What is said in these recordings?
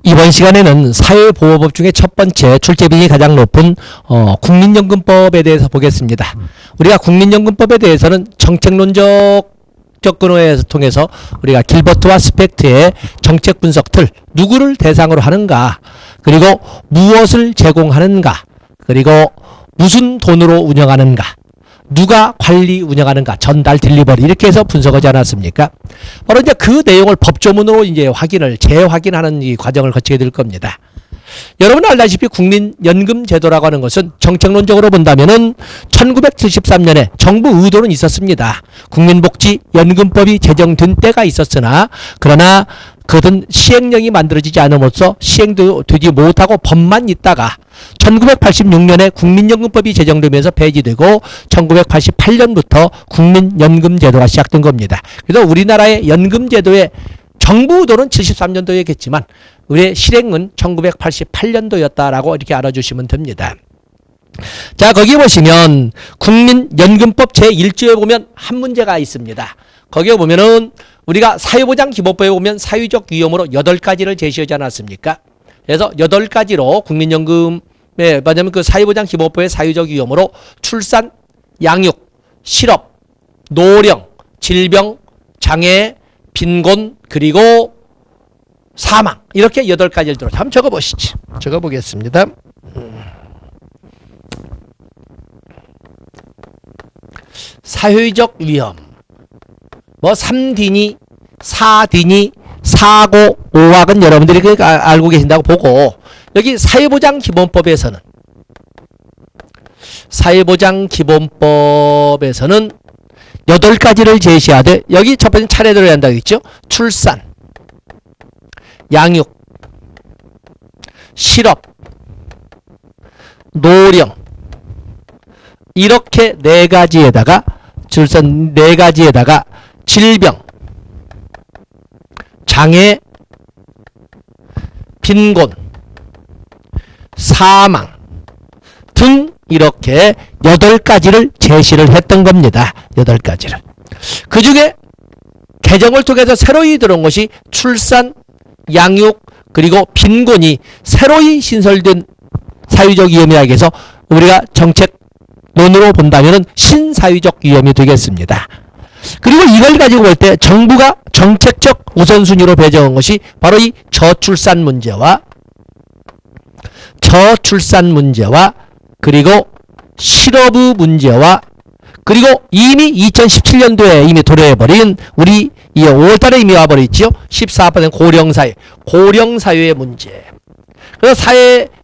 이번 시간에는 사회보호법 중에 첫 번째 출제비용이 가장 높은 국민연금법에 대해서 보겠습니다. 우리가 국민연금법에 대해서는 정책론적 접근을 통해서 우리가 길버트와 스펙트의 정책 분석 틀, 누구를 대상으로 하는가, 그리고 무엇을 제공하는가, 그리고 무슨 돈으로 운영하는가, 누가 관리 운영하는가, 전달 딜리버리 이렇게 해서 분석하지 않았습니까? 바로 이제 그 내용을 법조문으로 이제 재확인하는 이 과정을 거치게 될 겁니다. 여러분 알다시피 국민연금제도라고 하는 것은 정책론적으로 본다면은 1973년에 정부 의도는 있었습니다. 국민복지연금법이 제정된 때가 있었으나 그러나 그것은 시행령이 만들어지지 않음으로써 시행도 되지 못하고 법만 있다가 1986년에 국민연금법이 제정되면서 폐지되고 1988년부터 국민연금제도가 시작된 겁니다. 그래서 우리나라의 연금제도의 정부 의도는 73년도였겠지만 우리의 실행은 1988년도였다라고 이렇게 알아주시면 됩니다. 자, 거기 보시면 국민연금법 제1조에 보면 한 문제가 있습니다. 거기에 보면은 우리가 사회보장기본법에 보면 사회적 위험으로 8가지를 제시하지 않았습니까? 그래서 8가지로 국민연금에 맞으면 그 사회보장기본법의 사회적 위험으로 출산, 양육, 실업, 노령, 질병, 장애, 빈곤, 그리고 사망, 이렇게 8가지를 들어. 한번 적어보시죠. 적어보겠습니다. 사회적 위험 뭐 3D니 4D니 4고 5학은 여러분들이 알고 계신다고 보고, 여기 사회보장기본법에서는 8가지를 제시하되 여기 첫 번째 차례대로 해야 한다고 했죠. 출산, 양육, 실업, 노령, 이렇게 4가지에다가 출산 4가지에다가 질병, 장애, 빈곤, 사망 등 이렇게 8가지를 제시를 했던 겁니다. 8가지를. 그 중에 개정을 통해서 새로이 들어온 것이 출산, 양육, 그리고 빈곤이 새로이 신설된 사회적 위험이라고 해서 우리가 정책론으로 본다면 신사회적 위험이 되겠습니다. 그리고 이걸 가지고 볼 때 정부가 정책적 우선순위로 배정한 것이 바로 이 저출산 문제와 그리고 실업의 문제와 그리고 이미 2017년도에 이미 도래해버린 우리 이 5월달에 이미 와버렸죠. 14% 고령사회의 문제. 그래서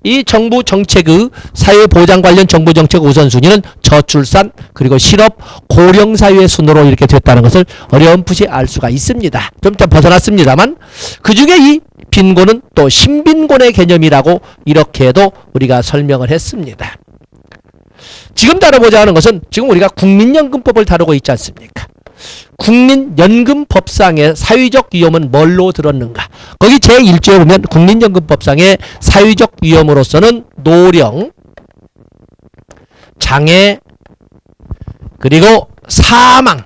이 정부 정책의 사회보장 관련 정부 정책 우선순위는 저출산, 그리고 실업, 고령사회의 순으로 이렇게 됐다는 것을 어렴풋이 알 수가 있습니다. 좀 벗어났습니다만 그 중에 이 빈곤은 또 신빈곤의 개념이라고 이렇게도 우리가 설명을 했습니다. 지금 다뤄보자 하는 것은 지금 우리가 국민연금법을 다루고 있지 않습니까? 국민연금법상의 사회적 위험은 뭘로 들었는가? 거기 제1조에 보면 국민연금법상의 사회적 위험으로서는 노령, 장애, 그리고 사망,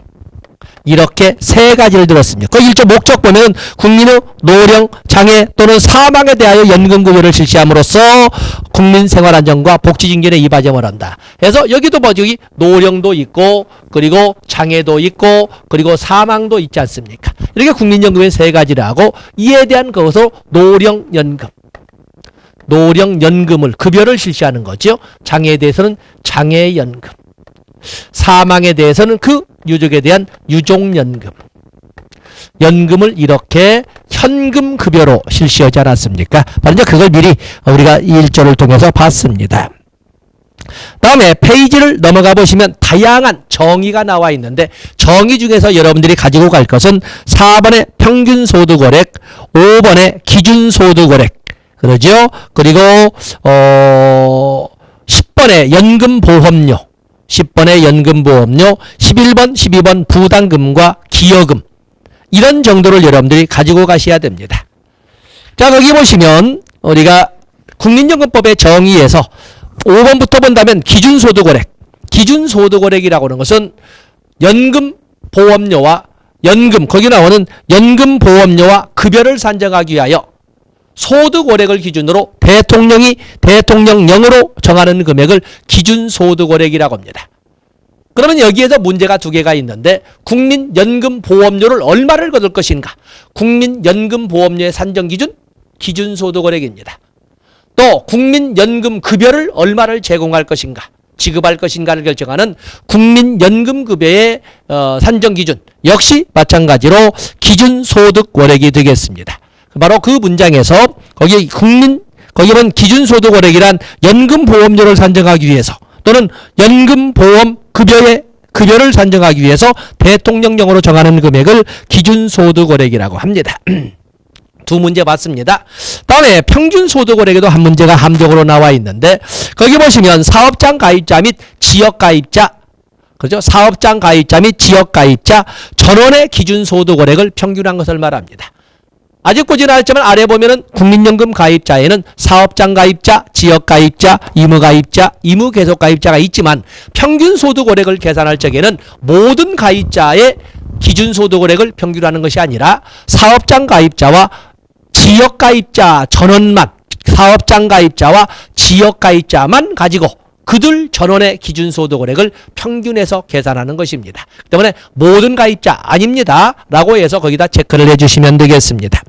이렇게 3가지를 들었습니다. 그 1조 목적 보면 국민의 노령, 장애 또는 사망에 대하여 연금급여를 실시함으로써 국민생활안정과 복지증진에 이바점을 한다. 그래서 여기도 여기 노령도 있고 그리고 장애도 있고 그리고 사망도 있지 않습니까? 이렇게 국민연금의 3가지를 하고 이에 대한 것으로 노령연금을 급여를 실시하는 거죠. 장애에 대해서는 장애연금, 사망에 대해서는 그 유족에 대한 유족연금, 연금을 이렇게 현금급여로 실시하지 않았습니까? 바로 이제 그걸 미리 우리가 이 1조를 통해서 봤습니다. 다음에 페이지를 넘어가 보시면 다양한 정의가 나와 있는데 정의 중에서 여러분들이 가지고 갈 것은 4번의 평균소득월액, 5번의 기준소득월액, 그러죠? 그리고 10번의 연금보험료, 11번 12번 부담금과 기여금, 이런 정도를 여러분들이 가지고 가셔야 됩니다. 자, 거기 보시면 우리가 국민연금법의 정의에서 5번부터 본다면 기준소득월액이라고 하는 것은 연금보험료와 거기 나오는 연금보험료와 급여를 산정하기 위하여 소득원액을 기준으로 대통령이 대통령령으로 정하는 금액을 기준소득원액이라고 합니다. 그러면 여기에서 문제가 두 개가 있는데 국민연금보험료를 얼마를 거둘 것인가? 국민연금보험료의 산정기준 기준소득원액입니다. 또 국민연금급여를 얼마를 제공할 것인가? 지급할 것인가를 결정하는 국민연금급여의 산정기준 역시 마찬가지로 기준소득원액이 되겠습니다. 바로 그 문장에서 거기 보면 기준소득원액이란 연금보험료를 산정하기 위해서 또는 연금보험급여를 산정하기 위해서 대통령령으로 정하는 금액을 기준소득원액이라고 합니다. 두 문제 봤습니다. 다음에 평균소득원액에도 한 문제가 함정으로 나와 있는데 거기 보시면 사업장 가입자 및 지역가입자 그죠? 사업장 가입자 및 지역가입자 전원의 기준소득원액을 평균한 것을 말합니다. 아직 보지는 않았지만 아래 보면은 국민연금 가입자에는 사업장 가입자, 지역 가입자, 의무 가입자, 의무 계속 가입자가 있지만 평균 소득원액을 계산할 적에는 모든 가입자의 기준 소득원액을 평균하는 것이 아니라 사업장 가입자와 지역 가입자 전원만 사업장 가입자와 지역 가입자만 가지고 그들 전원의 기준 소득원액을 평균해서 계산하는 것입니다. 때문에 모든 가입자 아닙니다. 라고 해서 거기다 체크를 해주시면 되겠습니다.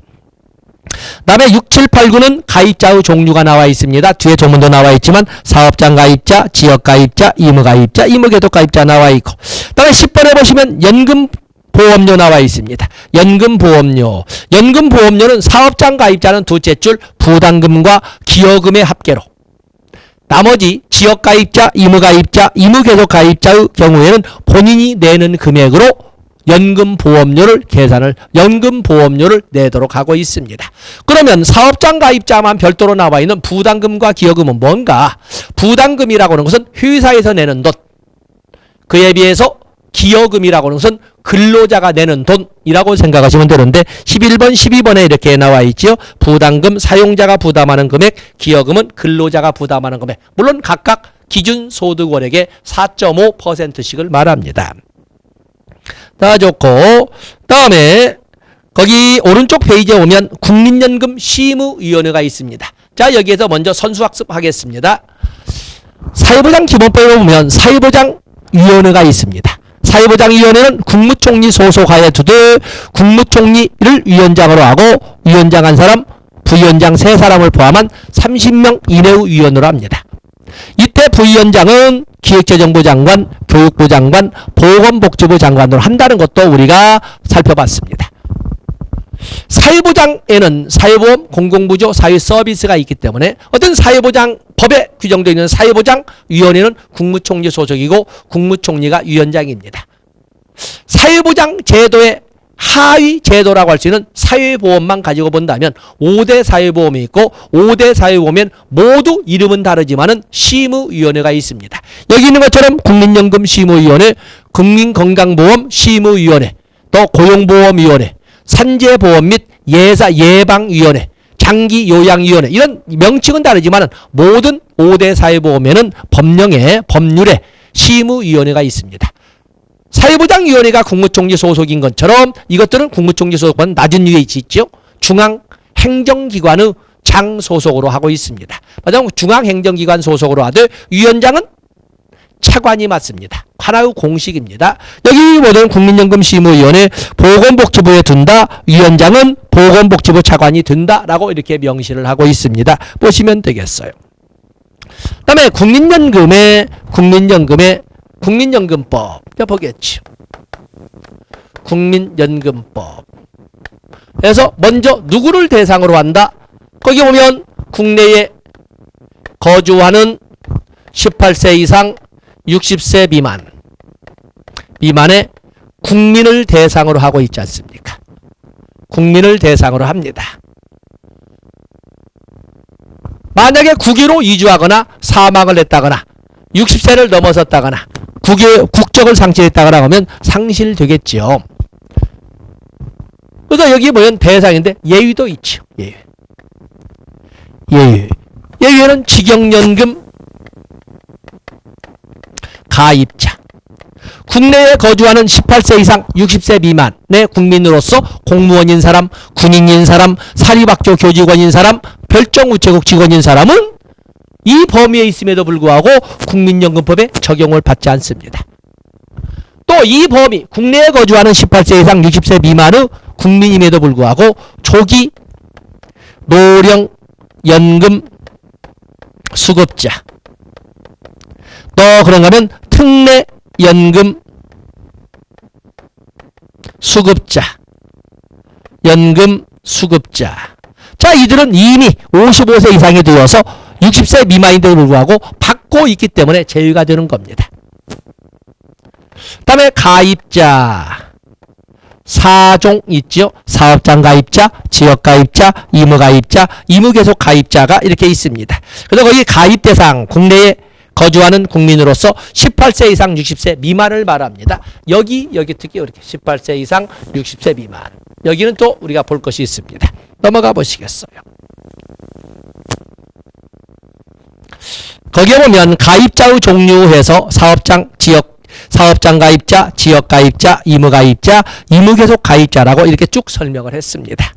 다음에 6, 7, 8, 9는 가입자의 종류가 나와 있습니다. 뒤에 조문도 나와 있지만 사업장 가입자, 지역 가입자, 의무 가입자, 의무 계속 가입자 나와 있고 다음에 10번에 보시면 연금보험료 나와 있습니다. 연금보험료는 사업장 가입자는 둘째 줄 부담금과 기여금의 합계로 나머지 지역가입자, 의무가입자, 의무계속가입자의 경우에는 본인이 내는 금액으로 연금보험료를 내도록 하고 있습니다. 그러면 사업장 가입자만 별도로 나와 있는 부담금과 기여금은 뭔가? 부담금이라고 하는 것은 회사에서 내는 돈, 그에 비해서 기여금이라고 하는 것은 근로자가 내는 돈이라고 생각하시면 되는데 11번, 12번에 이렇게 나와 있지요. 부담금 사용자가 부담하는 금액, 기여금은 근로자가 부담하는 금액. 물론 각각 기준소득원액의 4.5%씩을 말합니다. 다 좋고 다음에 거기 오른쪽 페이지에 오면 국민연금 심의위원회가 있습니다. 자 여기에서 먼저 선수학습 하겠습니다. 사회보장 기본법에 보면 사회보장위원회가 있습니다. 사회보장위원회는 국무총리 소속하에 두되 국무총리를 위원장으로 하고 위원장 한 사람, 부위원장 3사람을 포함한 30명 이내의 위원으로 합니다. 이때 부위원장은 기획재정부 장관, 교육부 장관, 보건복지부 장관으로 한다는 것도 우리가 살펴봤습니다. 사회보장에는 사회보험, 공공부조, 사회서비스가 있기 때문에 어떤 사회보장 법에 규정되어 있는 사회보장위원회는 국무총리 소속이고 국무총리가 위원장입니다. 사회보장 제도의 하위 제도라고 할 수 있는 사회보험만 가지고 본다면 5대 사회보험이 있고 5대 사회보험엔 모두 이름은 다르지만은 심의위원회가 있습니다. 여기 있는 것처럼 국민연금 심의위원회, 국민건강보험 심의위원회, 또 고용보험위원회, 산재보험 및 예방위원회, 장기요양위원회 이런 명칭은 다르지만 모든 5대 사회보험에는 법률에 심의위원회가 있습니다. 사회보장위원회가 국무총리 소속인 것처럼 이것들은 국무총리 소속보다는 낮은 위에 있죠. 중앙행정기관의 장 소속으로 하고 있습니다. 맞아요. 중앙행정기관 소속으로 하되 위원장은 차관이 맡습니다. 하나의 공식입니다. 여기 보면 국민연금심의위원회 보건복지부에 둔다. 위원장은 보건복지부 차관이 둔다라고 이렇게 명시를 하고 있습니다. 보시면 되겠어요. 그 다음에 국민연금법 보겠죠. 국민연금법 그래서 먼저 누구를 대상으로 한다? 거기 보면 국내에 거주하는 18세 이상 60세 미만의 국민을 대상으로 하고 있지 않습니까? 국민을 대상으로 합니다. 만약에 국외로 이주하거나 사망을 했다거나 60세를 넘어섰다거나 국적을 상실했다거나 하면 상실되겠죠. 그래서 여기 보면 대상인데 예외도 있죠. 예외는 직영연금 가입자. 국내에 거주하는 18세 이상 60세 미만의 국민으로서 공무원인 사람, 군인인 사람, 사립학교 교직원인 사람, 별정우체국 직원인 사람은 이 범위에 있음에도 불구하고 국민연금법에 적용을 받지 않습니다. 또 이 범위, 국내에 거주하는 18세 이상 60세 미만의 국민임에도 불구하고 조기 노령연금 수급자, 또 그런가 하면 특례연금 수급자, 연금 수급자. 자, 이들은 이미 55세 이상이 되어서 60세 미만인데도 불구하고 받고 있기 때문에 제외가 되는 겁니다. 그 다음에 가입자 4종 있죠. 사업장 가입자, 지역 가입자, 의무 가입자, 의무 계속 가입자가 이렇게 있습니다. 그래서 거기 가입 대상, 국내에 거주하는 국민으로서 18세 이상 60세 미만을 말합니다. 여기 특히 이렇게 18세 이상 60세 미만. 여기는 또 우리가 볼 것이 있습니다. 넘어가 보시겠어요. 거기에 보면 가입자의 종류에서 사업장, 사업장 가입자, 지역 가입자, 의무 가입자, 의무 계속 가입자라고 이렇게 쭉 설명을 했습니다.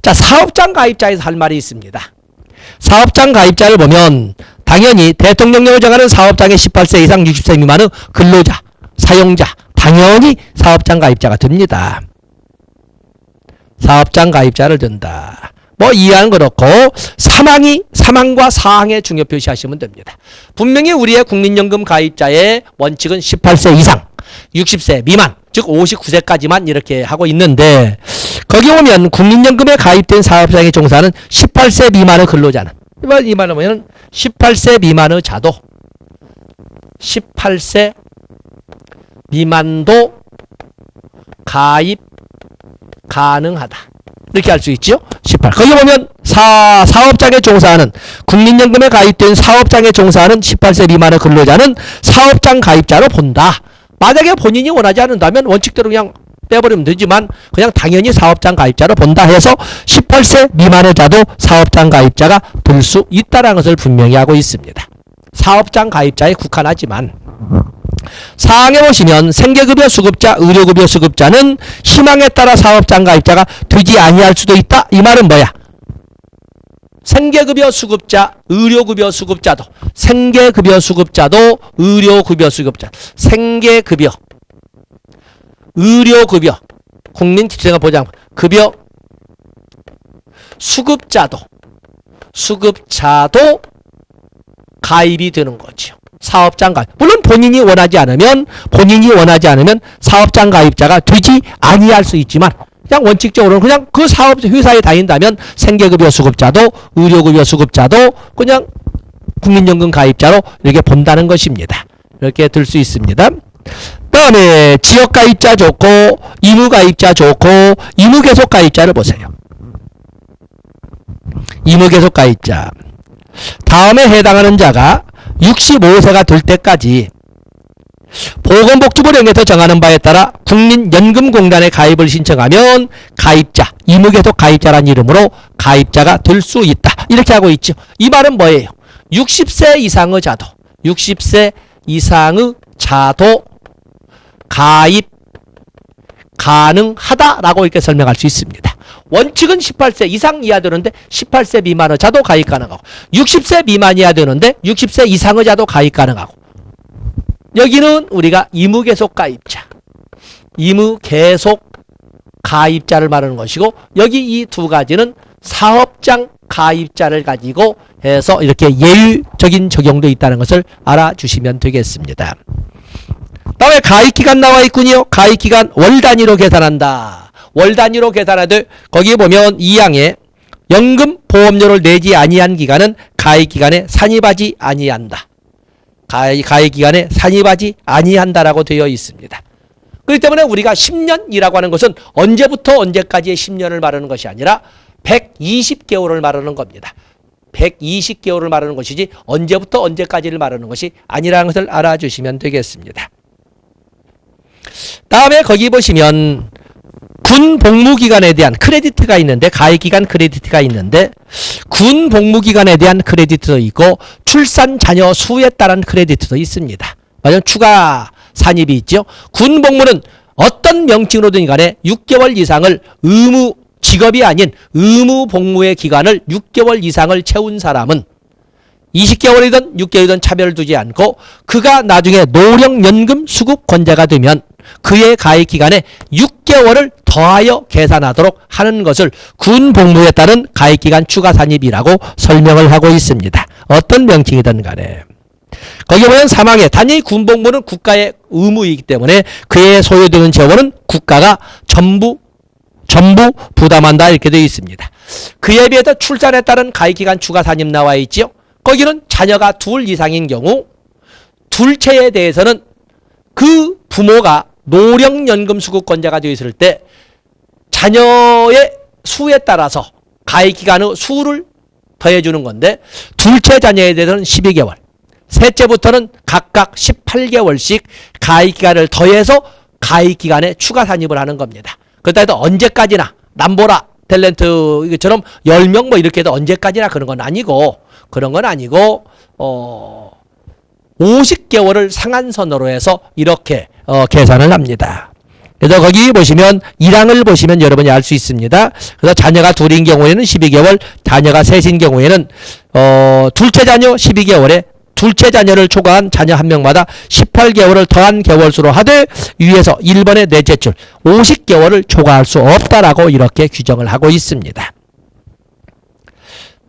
자, 사업장 가입자에서 할 말이 있습니다. 사업장 가입자를 보면 당연히 대통령령을 정하는 사업장의 18세 이상 60세 미만의 근로자, 사용자, 당연히 사업장 가입자가 됩니다. 사업장 가입자를 든다. 뭐 이해하는 그렇고 사망과 사항의 중요 표시하시면 됩니다. 분명히 우리의 국민연금 가입자의 원칙은 18세 이상 60세 미만, 즉 59세까지만 이렇게 하고 있는데 거기 보면 국민연금에 가입된 사업장에 종사하는 18세 미만의 근로자는 이 말을 보면 18세 미만의 자도 18세 미만도 가입 가능하다. 이렇게 할 수 있죠. 18. 거기 보면 사업장에 종사하는 국민연금에 가입된 사업장에 종사하는 18세 미만의 근로자는 사업장 가입자로 본다. 만약에 본인이 원하지 않는다면 원칙대로 그냥 빼버리면 되지만 그냥 당연히 사업장 가입자로 본다 해서 18세 미만의 자도 사업장 가입자가 될 수 있다는 것을 분명히 하고 있습니다. 사업장 가입자에 국한하지만 사항에 보시면 생계급여 수급자, 의료급여 수급자는 희망에 따라 사업장 가입자가 되지 아니할 수도 있다. 이 말은 뭐야? 생계급여 수급자, 의료급여 수급자도, 생계급여 수급자도, 의료급여 수급자, 생계급여, 의료급여, 국민기초생활보장 급여 수급자도 가입이 되는 거죠. 사업장 가입. 물론 본인이 원하지 않으면 사업장 가입자가 되지 아니할 수 있지만 그냥 원칙적으로는 그냥 그 사업 회사에 다닌다면 생계급여 수급자도 의료급여 수급자도 그냥 국민연금 가입자로 이렇게 본다는 것입니다. 이렇게 들 수 있습니다. 다음에 지역 가입자 좋고 의무 가입자 좋고 의무 계속 가입자를 보세요. 의무 계속 가입자. 다음에 해당하는 자가 65세가 될 때까지 보건복지부령에서 정하는 바에 따라 국민연금공단에 가입을 신청하면 가입자, 의무계속 가입자란 이름으로 가입자가 될 수 있다. 이렇게 하고 있죠. 이 말은 뭐예요? 60세 이상의 자도, 60세 이상의 자도 가입 가능하다라고 이렇게 설명할 수 있습니다. 원칙은 18세 이상 이하 되는데 18세 미만의 자도 가입 가능하고 60세 미만이야 되는데 60세 이상의 자도 가입 가능하고 여기는 우리가 의무계속 가입자, 의무계속 가입자를 말하는 것이고 여기 이 두 가지는 사업장 가입자를 가지고 해서 이렇게 예외적인 적용도 있다는 것을 알아주시면 되겠습니다. 다음에 가입기간 나와 있군요. 가입기간 월 단위로 계산한다. 월 단위로 계산하되 거기에 보면 2항에 연금 보험료를 내지 아니한 기간은 가입기간에 산입하지 아니한다. 가입기간에 산입하지 아니한다라고 되어 있습니다. 그렇기 때문에 우리가 10년이라고 하는 것은 언제부터 언제까지의 10년을 말하는 것이 아니라 120개월을 말하는 겁니다. 120개월을 말하는 것이지 언제부터 언제까지를 말하는 것이 아니라는 것을 알아주시면 되겠습니다. 다음에 거기 보시면 군 복무기간에 대한 크레디트가 있는데 가입기간 크레디트가 있는데 군 복무기간에 대한 크레디트도 있고 출산 자녀 수에 따른 크레디트도 있습니다. 추가 산입이 있죠. 군복무는 어떤 명칭으로든 간에 6개월 이상을 의무 직업이 아닌 의무 복무의 기간을 6개월 이상을 채운 사람은 20개월이든 6개월이든 차별을 두지 않고 그가 나중에 노령연금 수급권자가 되면 그의 가입 기간에 6개월을 더하여 계산하도록 하는 것을 군 복무에 따른 가입 기간 추가 산입이라고 설명을 하고 있습니다. 어떤 명칭이든 간에. 거기 보면 사망에 단위 군 복무는 국가의 의무이기 때문에 그에 소요되는 재원은 국가가 전부 부담한다 이렇게 되어 있습니다. 그에 비해서 출산에 따른 가입 기간 추가 산입 나와 있지요. 거기는 자녀가 둘 이상인 경우 둘째에 대해서는 그 부모가 노령연금 수급권자가 되어 있을 때 자녀의 수에 따라서 가입기간의 수를 더해주는 건데 둘째 자녀에 대해서는 12개월, 셋째부터는 각각 18개월씩 가입기간을 더해서 가입기간에 추가 산입을 하는 겁니다. 그렇다 해도 언제까지나 남보라 탤런트 이것처럼 10명 뭐 이렇게 해도 언제까지나 그런 건 아니고 50개월을 상한선으로 해서 이렇게 계산을 합니다. 그래서 거기 보시면 1항을 보시면 여러분이 알 수 있습니다. 그래서 자녀가 둘인 경우에는 12개월, 자녀가 셋인 경우에는 둘째 자녀 12개월에 둘째 자녀를 초과한 자녀 한 명마다 18개월을 더한 개월수로 하되 위에서 1번의 넷째 줄 50개월을 초과할 수 없다라고 이렇게 규정을 하고 있습니다.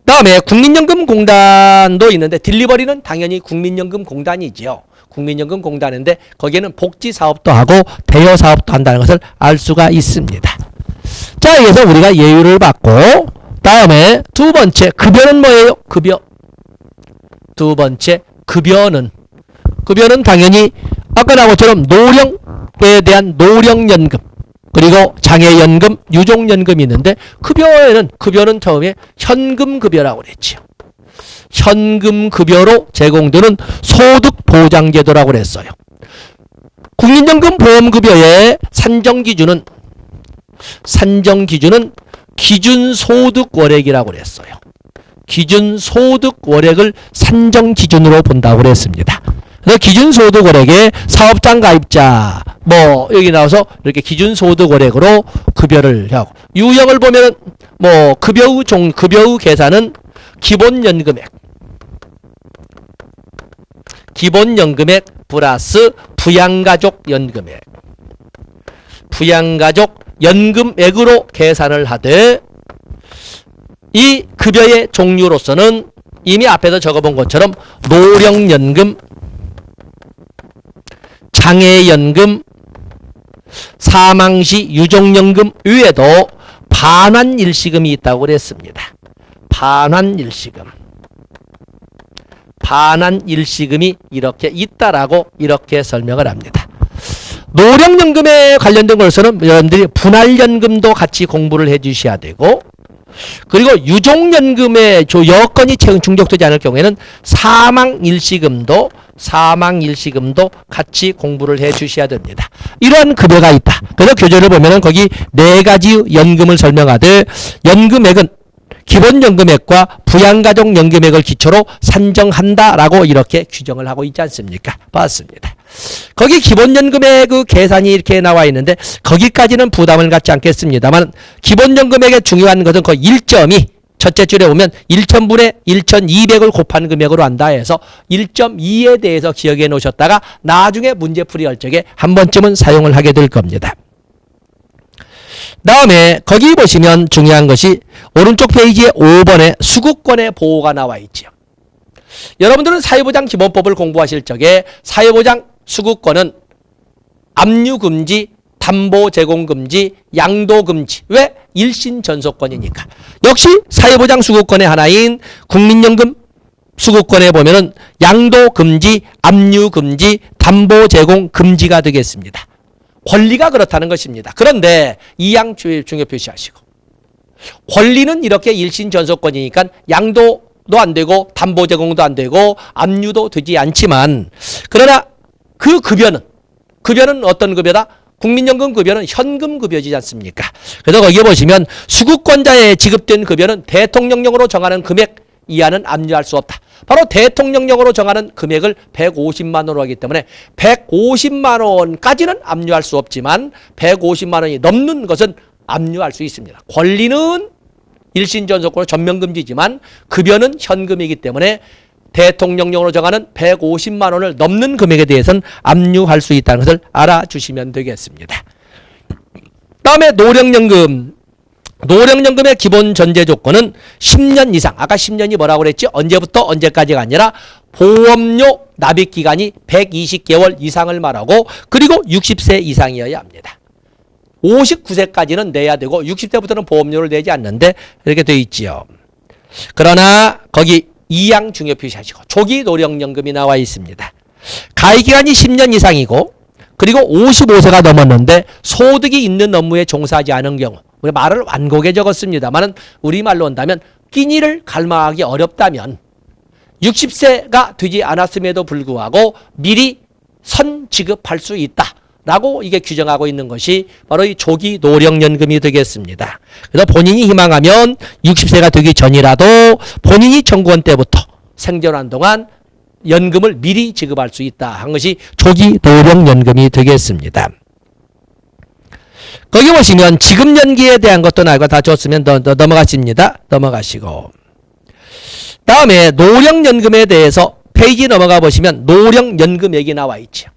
다음에 국민연금공단도 있는데 딜리버리는 당연히 국민연금공단이지요. 국민연금공단인데 거기에는 복지사업도 하고 대여사업도 한다는 것을 알 수가 있습니다. 자, 여기서 우리가 예율을 받고 다음에 두 번째 급여는 뭐예요? 급여. 두 번째 급여는 당연히 아까 나온 것처럼 노령에 대한 노령연금 그리고 장애연금, 유족연금이 있는데 급여는 처음에 현금급여라고 그랬죠. 현금급여로 제공되는 소득보장제도라고 그랬어요. 국민연금보험급여의 산정기준은 기준소득월액이라고 그랬어요. 기준소득월액을 산정기준으로 본다고 그랬습니다. 그래서 기준소득월액에 사업장 가입자 뭐 여기 나와서 이렇게 기준소득월액으로 급여를 하고 유형을 보면은 뭐 급여의 계산은 기본연금액 플러스 부양가족 연금액으로 계산을 하되 이 급여의 종류로서는 이미 앞에서 적어본 것처럼 노령연금, 장애연금, 사망시 유족연금 외에도 반환일시금이 있다고 그랬습니다. 반환일시금이 이렇게 있다라고 이렇게 설명을 합니다. 노령연금에 관련된 것으로는 여러분들이 분할연금도 같이 공부를 해 주셔야 되고 그리고 유족연금의 여건이 충족되지 않을 경우에는 사망일시금도 같이 공부를 해 주셔야 됩니다. 이러한 급여가 있다. 그래서 교재를 보면은 거기 네 가지 연금을 설명하되 연금액은 기본연금액과 부양가족연금액을 기초로 산정한다라고 이렇게 규정을 하고 있지 않습니까? 봤습니다. 거기 기본연금액 그 계산이 이렇게 나와 있는데 거기까지는 부담을 갖지 않겠습니다만 기본연금액의 중요한 것은 그 1.2 첫째 줄에 보면 1,000분의 1,200을 곱한 금액으로 한다 해서 1.2에 대해서 기억해 놓으셨다가 나중에 문제풀이 할 적에 한 번쯤은 사용을 하게 될 겁니다. 다음에 거기 보시면 중요한 것이 오른쪽 페이지에 5번에 수급권의 보호가 나와 있죠. 여러분들은 사회보장 기본법을 공부하실 적에 사회보장 수급권은 압류금지, 담보제공금지, 양도금지. 왜? 일신전속권이니까. 역시 사회보장 수급권의 하나인 국민연금 수급권에 보면은 양도금지, 압류금지, 담보제공금지가 되겠습니다. 권리가 그렇다는 것입니다. 그런데 이양 중요 표시하시고 권리는 이렇게 일신전속권이니까 양도도 안 되고 담보 제공도 안 되고 압류도 되지 않지만 그러나 그 급여는 어떤 급여다? 국민연금 급여는 현금 급여지 않습니까? 그래서 거기에 보시면 수급권자에 지급된 급여는 대통령령으로 정하는 금액 이하는 압류할 수 없다. 바로 대통령령으로 정하는 금액을 150만 원으로 하기 때문에 150만 원까지는 압류할 수 없지만 150만 원이 넘는 것은 압류할 수 있습니다. 권리는 일신전속권으로 전면금지지만 급여는 현금이기 때문에 대통령령으로 정하는 150만 원을 넘는 금액에 대해서는 압류할 수 있다는 것을 알아주시면 되겠습니다. 다음에 노령연금. 노령연금의 기본 전제 조건은 10년 이상. 아까 10년이 뭐라고 그랬죠? 언제부터 언제까지가 아니라 보험료 납입 기간이 120개월 이상을 말하고 그리고 60세 이상이어야 합니다. 59세까지는 내야 되고 60세부터는 보험료를 내지 않는데 이렇게 되어 있지요. 그러나 거기 2항 중요 표시하시고 조기 노령연금이 나와 있습니다. 가입기간이 10년 이상이고 그리고 55세가 넘었는데 소득이 있는 업무에 종사하지 않은 경우 우리 말을 완곡에 적었습니다만 우리말로 한다면 끼니를 갈망하기 어렵다면 60세가 되지 않았음에도 불구하고 미리 선 지급할 수 있다라고 이게 규정하고 있는 것이 바로 이 조기 노령연금이 되겠습니다. 그래서 본인이 희망하면 60세가 되기 전이라도 본인이 청구한 때부터 생존한 동안 연금을 미리 지급할 수 있다 한 것이 조기 노령연금이 되겠습니다. 거기 보시면 지급연기에 대한 것도 나이가 다 줬으면 넘어가십니다. 넘어가시고 다음에 노령연금에 대해서 페이지 넘어가 보시면 노령연금액이 나와 있죠.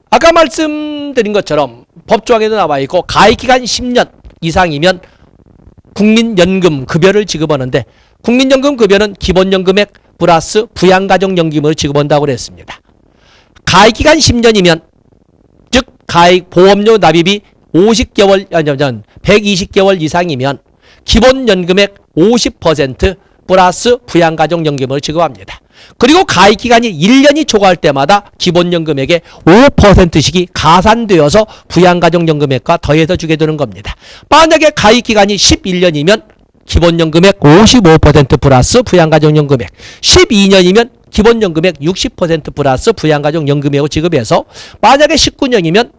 아까 말씀드린 것처럼 법조항에도 나와 있고 가입기간 10년 이상이면 국민연금 급여를 지급하는데 국민연금 급여는 기본연금액 플러스 부양가족연금으로 지급한다고 그랬습니다. 가입기간 10년이면 즉 가입 보험료 납입이 120개월 이상이면 기본연금액 50% 플러스 부양가족연금으로 지급합니다. 그리고 가입기간이 1년이 초과할 때마다 기본연금액의 5%씩이 가산되어서 부양가족연금액과 더해서 주게 되는 겁니다. 만약에 가입기간이 11년이면 기본연금액 55% 플러스 부양가족연금액, 12년이면 기본연금액 60% 플러스 부양가족연금액을 지급해서 만약에 19년이면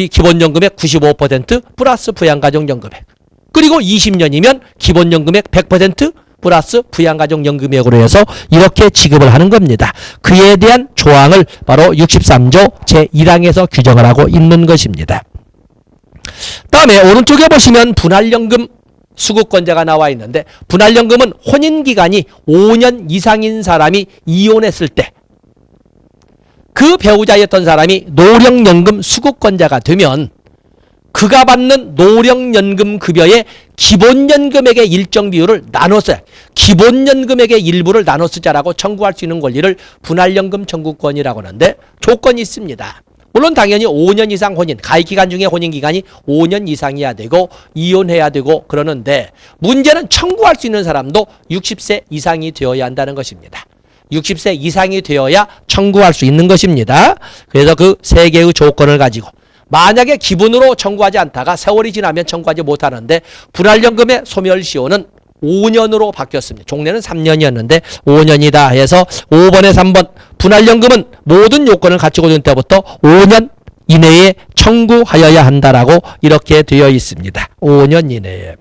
기본연금액 95% 플러스 부양가족연금액 그리고 20년이면 기본연금액 100% 플러스 부양가족연금액으로 해서 이렇게 지급을 하는 겁니다. 그에 대한 조항을 바로 63조 제1항에서 규정을 하고 있는 것입니다. 다음에 오른쪽에 보시면 분할연금 수급권자가 나와 있는데 분할연금은 혼인기간이 5년 이상인 사람이 이혼했을 때 그 배우자였던 사람이 노령연금 수급권자가 되면 그가 받는 노령연금 급여의 기본연금액의 일정 비율을 나눠서 기본연금액의 일부를 나눠 쓰자라고 청구할 수 있는 권리를 분할연금 청구권이라고 하는데 조건이 있습니다. 물론 당연히 5년 이상 혼인, 가입기간 중에 혼인기간이 5년 이상이어야 되고 이혼해야 되고 그러는데 문제는 청구할 수 있는 사람도 60세 이상이 되어야 한다는 것입니다. 60세 이상이 되어야 청구할 수 있는 것입니다. 그래서 그 세 개의 조건을 가지고 만약에 기분으로 청구하지 않다가 세월이 지나면 청구하지 못하는데 분할연금의 소멸시효는 5년으로 바뀌었습니다. 종래는 3년이었는데 5년이다 해서 5번에 3번 분할연금은 모든 요건을 갖추고 있는 때부터 5년 이내에 청구하여야 한다라고 이렇게 되어 있습니다. 5년 이내에.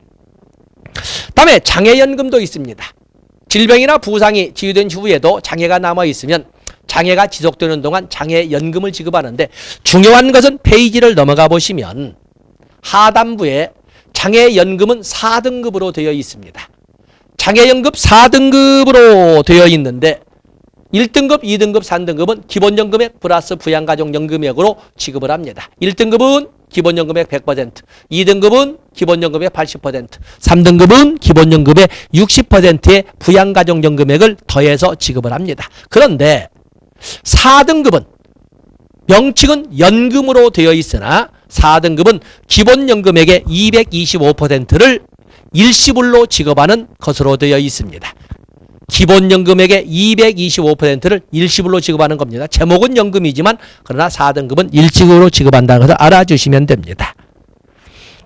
다음에 장애연금도 있습니다. 질병이나 부상이 치유된 후에도 장애가 남아있으면 장애가 지속되는 동안 장애연금을 지급하는데 중요한 것은 페이지를 넘어가 보시면 하단부에 장애연금은 4등급으로 되어 있습니다. 장애연금 4등급으로 되어 있는데 1등급, 2등급, 3등급은 기본연금액 플러스 부양가족연금액으로 지급을 합니다. 1등급은 기본연금액 100%, 2등급은 기본연금액 80%, 3등급은 기본연금의 60%의 부양가족연금액을 더해서 지급을 합니다. 그런데 4등급은 명칭은 연금으로 되어 있으나 4등급은 기본연금액의 225%를 일시불로 지급하는 것으로 되어 있습니다. 기본연금액의 225%를 일시불로 지급하는 겁니다. 제목은 연금이지만 그러나 4등급은 일시불로 지급한다는 것을 알아주시면 됩니다.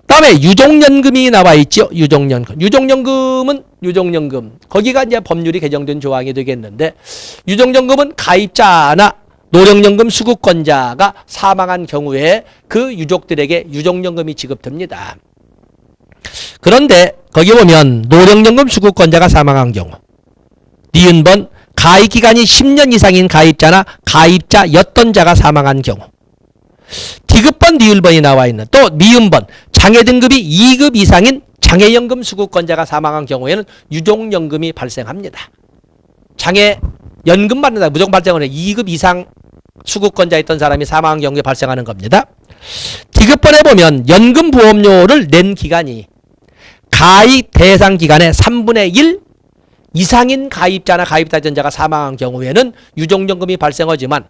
다음에 유족연금이 나와 있죠. 유족연금. 유족연금. 거기가 이제 법률이 개정된 조항이 되겠는데 유족연금은 가입자나 노령연금 수급권자가 사망한 경우에 그 유족들에게 유족연금이 지급됩니다. 그런데 거기 보면 노령연금 수급권자가 사망한 경우, 니은번 가입기간이 10년 이상인 가입자나 가입자였던 자가 사망한 경우, 디귿번 니을번이 나와 있는, 또 미음번 장애등급이 2급 이상인 장애연금 수급권자가 사망한 경우에는 유족연금이 발생합니다. 장애연금 받는다 무조건 발생하는 2급 이상 수급권자였던 사람이 사망한 경우에 발생하는 겁니다. 디귿번에 보면 연금보험료를 낸 기간이 가입 대상 기간의 3분의 1 이상인 가입자나 가입자전 자가 사망한 경우에는 유족연금이 발생하지만,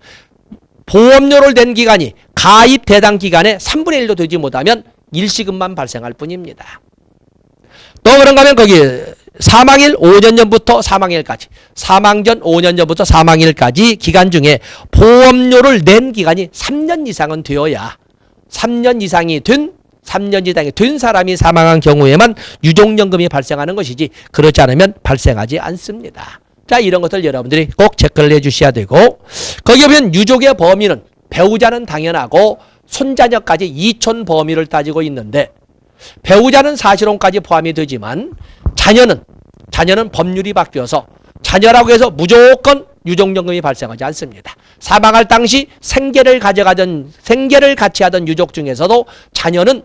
보험료를 낸 기간이 가입 대상 기간의 3분의 1도 되지 못하면 일시금만 발생할 뿐입니다. 또 그런가 하면 거기 사망일 5년 전부터 사망일까지, 사망 전 5년 전부터 사망일까지 기간 중에 보험료를 낸 기간이 3년 이상은 되어야, 3년 이상이 된 사람이 사망한 경우에만 유족연금이 발생하는 것이지, 그렇지 않으면 발생하지 않습니다. 자, 이런 것들 여러분들이 꼭 체크를 해주셔야 되고, 거기 보면 유족의 범위는 배우자는 당연하고 손자녀까지 이촌 범위를 따지고 있는데, 배우자는 사실혼까지 포함이 되지만 자녀는 법률이 바뀌어서 자녀라고 해서 무조건 유족연금이 발생하지 않습니다. 사망할 당시 생계를 같이 하던 유족 중에서도 자녀는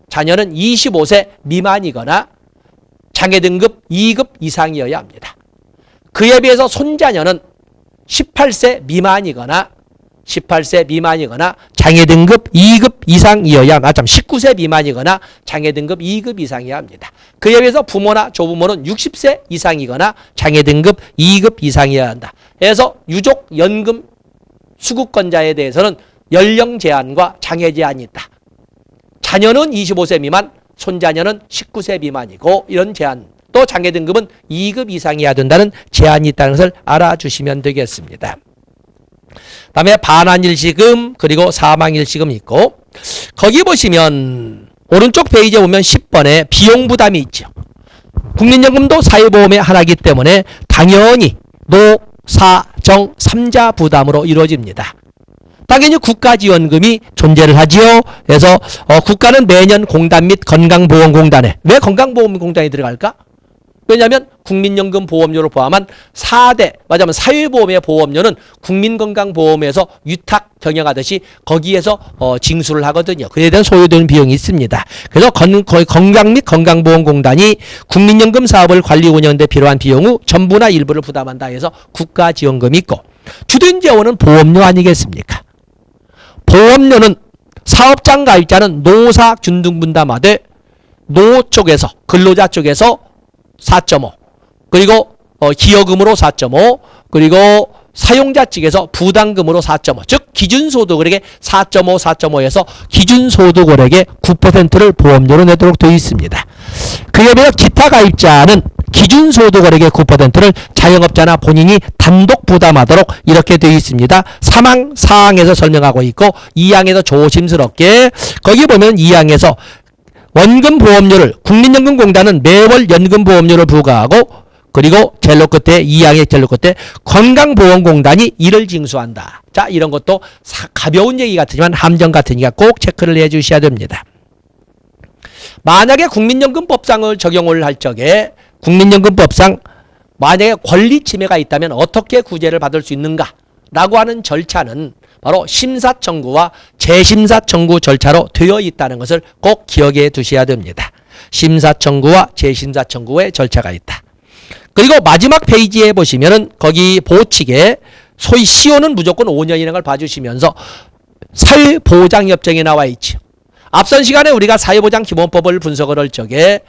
25세 미만이거나 장애등급 2급 이상이어야 합니다. 그에 비해서 손자녀는 18세 미만이거나 장애등급 2급 이상이어야, 19세 미만이거나 장애등급 2급 이상이어야 합니다. 그에 비해서 부모나 조부모는 60세 이상이거나 장애등급 2급 이상이어야 한다. 그래서 유족연금 수급권자에 대해서는 연령 제한과 장애 제한이 있다. 자녀는 25세 미만, 손자녀는 19세 미만이고, 이런 제한, 또 장애등급은 2급 이상이어야 된다는 제한이 있다는 것을 알아주시면 되겠습니다. 다음에 반환일시금, 그리고 사망일시금이 있고, 거기 보시면 오른쪽 페이지에 보면 10번에 비용부담이 있죠. 국민연금도 사회보험의 하나이기 때문에 당연히 노, 사, 정, 3자 부담으로 이루어집니다. 당연히 국가지원금이 존재를 하지요. 그래서 국가는 매년 공단 및 건강보험공단에, 왜 건강보험공단이 들어갈까? 왜냐하면 국민연금 보험료를 포함한 4대, 맞아면 사회보험의 보험료는 국민건강보험에서 위탁 경영하듯이 거기에서 징수를 하거든요. 그에 대한 소요되는 비용이 있습니다. 그래서 건강 및 건강보험공단이 국민연금 사업을 관리 운영 데 필요한 비용 후 전부나 일부를 부담한다 해서 국가지원금이 있고, 주된 재원은 보험료 아니겠습니까? 보험료는 사업장 가입자는 노사 균등분담하되, 노 쪽에서, 근로자 쪽에서 4.5, 그리고 기여금으로 4.5, 그리고 사용자 측에서 부담금으로 4.5, 즉 기준소득액의 4.5, 4.5에서 기준소득액의 9%를 보험료로 내도록 되어 있습니다. 그에 비해 기타 가입자는 기준소득액의 9%를 자영업자나 본인이 단독 부담하도록 이렇게 되어 있습니다. 4항에서 설명하고 있고, 2항에서 조심스럽게, 거기 보면 2항에서 원금보험료를, 국민연금공단은 매월 연금보험료를 부과하고, 그리고 젤로 끝에, 2항의 젤로 끝에 건강보험공단이 이를 징수한다. 자, 이런 것도 가벼운 얘기 같지만 함정 같으니까 꼭 체크를 해 주셔야 됩니다. 만약에 국민연금법상을 적용을 할 적에, 국민연금법상 만약에 권리 침해가 있다면 어떻게 구제를 받을 수 있는가 라고 하는 절차는 바로 심사 청구와 재심사 청구 절차로 되어 있다는 것을 꼭 기억해 두셔야 됩니다. 심사 청구와 재심사 청구의 절차가 있다. 그리고 마지막 페이지에 보시면은 거기 보칙에 소위 시효는 무조건 5년이라는 걸 봐주시면서 사회보장협정에 나와 있죠. 앞선 시간에 우리가 사회보장기본법을 분석을 할 적에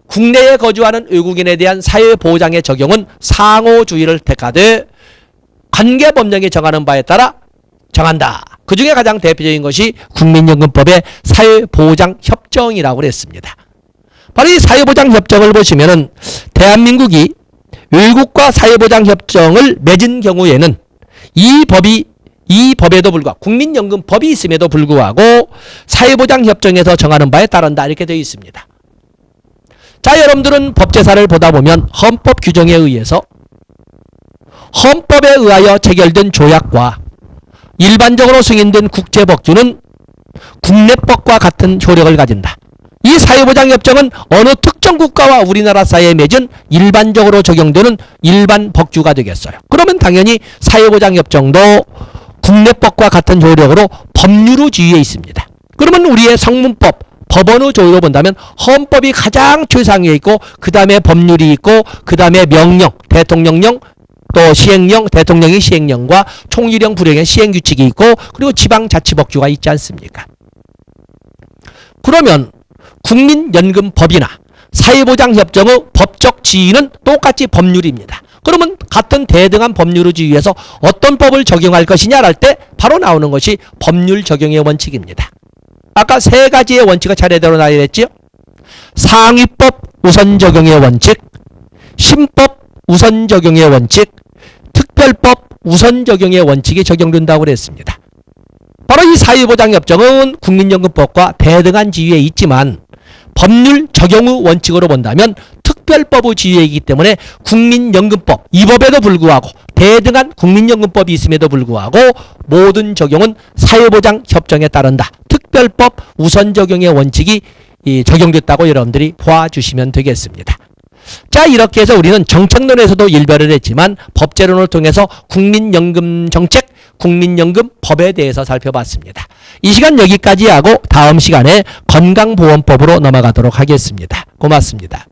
국내에 거주하는 외국인에 대한 사회보장의 적용은 상호주의를 택하되 관계법령이 정하는 바에 따라 정한다. 그 중에 가장 대표적인 것이 국민연금법의 사회보장협정이라고 그랬습니다. 바로 이 사회보장협정을 보시면은 대한민국이 외국과 사회보장협정을 맺은 경우에는 이 법에도 불구하고, 국민연금법이 있음에도 불구하고 사회보장협정에서 정하는 바에 따른다, 이렇게 되어 있습니다. 자, 여러분들은 법제사를 보다 보면 헌법 규정에 의해서 헌법에 의하여 체결된 조약과 일반적으로 승인된 국제법규는 국내법과 같은 효력을 가진다. 이 사회보장협정은 어느 특정 국가와 우리나라 사이에 맺은 일반적으로 적용되는 일반 법규가 되겠어요. 그러면 당연히 사회보장협정도 국내법과 같은 효력으로 법률의주의에 있습니다. 그러면 우리의 성문법, 법원의 조의로 본다면 헌법이 가장 최상위에 있고 그 다음에 법률이 있고 그 다음에 명령, 대통령령, 또 시행령, 대통령의 시행령과 총리령, 부령의 시행규칙이 있고 그리고 지방자치법규가 있지 않습니까? 그러면 국민연금법이나 사회보장협정의 법적 지위는 똑같이 법률입니다. 그러면 같은 대등한 법률의 지위에서 어떤 법을 적용할 것이냐 할 때 바로 나오는 것이 법률 적용의 원칙입니다. 아까 세 가지의 원칙을 차례대로 나열했지요. 상위법 우선 적용의 원칙, 신법 우선 적용의 원칙, 특별법 우선 적용의 원칙이 적용된다고 그랬습니다. 바로 이 사회보장협정은 국민연금법과 대등한 지위에 있지만 법률 적용의 원칙으로 본다면 특별법의 지위에 있기 때문에 국민연금법 이 법에도 불구하고 대등한 국민연금법이 있음에도 불구하고 모든 적용은 사회보장협정에 따른다. 특별법 우선 적용의 원칙이 적용됐다고 여러분들이 보아주시면 되겠습니다. 자, 이렇게 해서 우리는 정책론에서도 일별을 했지만 법제론을 통해서 국민연금 정책, 국민연금법에 대해서 살펴봤습니다. 이 시간 여기까지 하고 다음 시간에 건강보험법으로 넘어가도록 하겠습니다. 고맙습니다.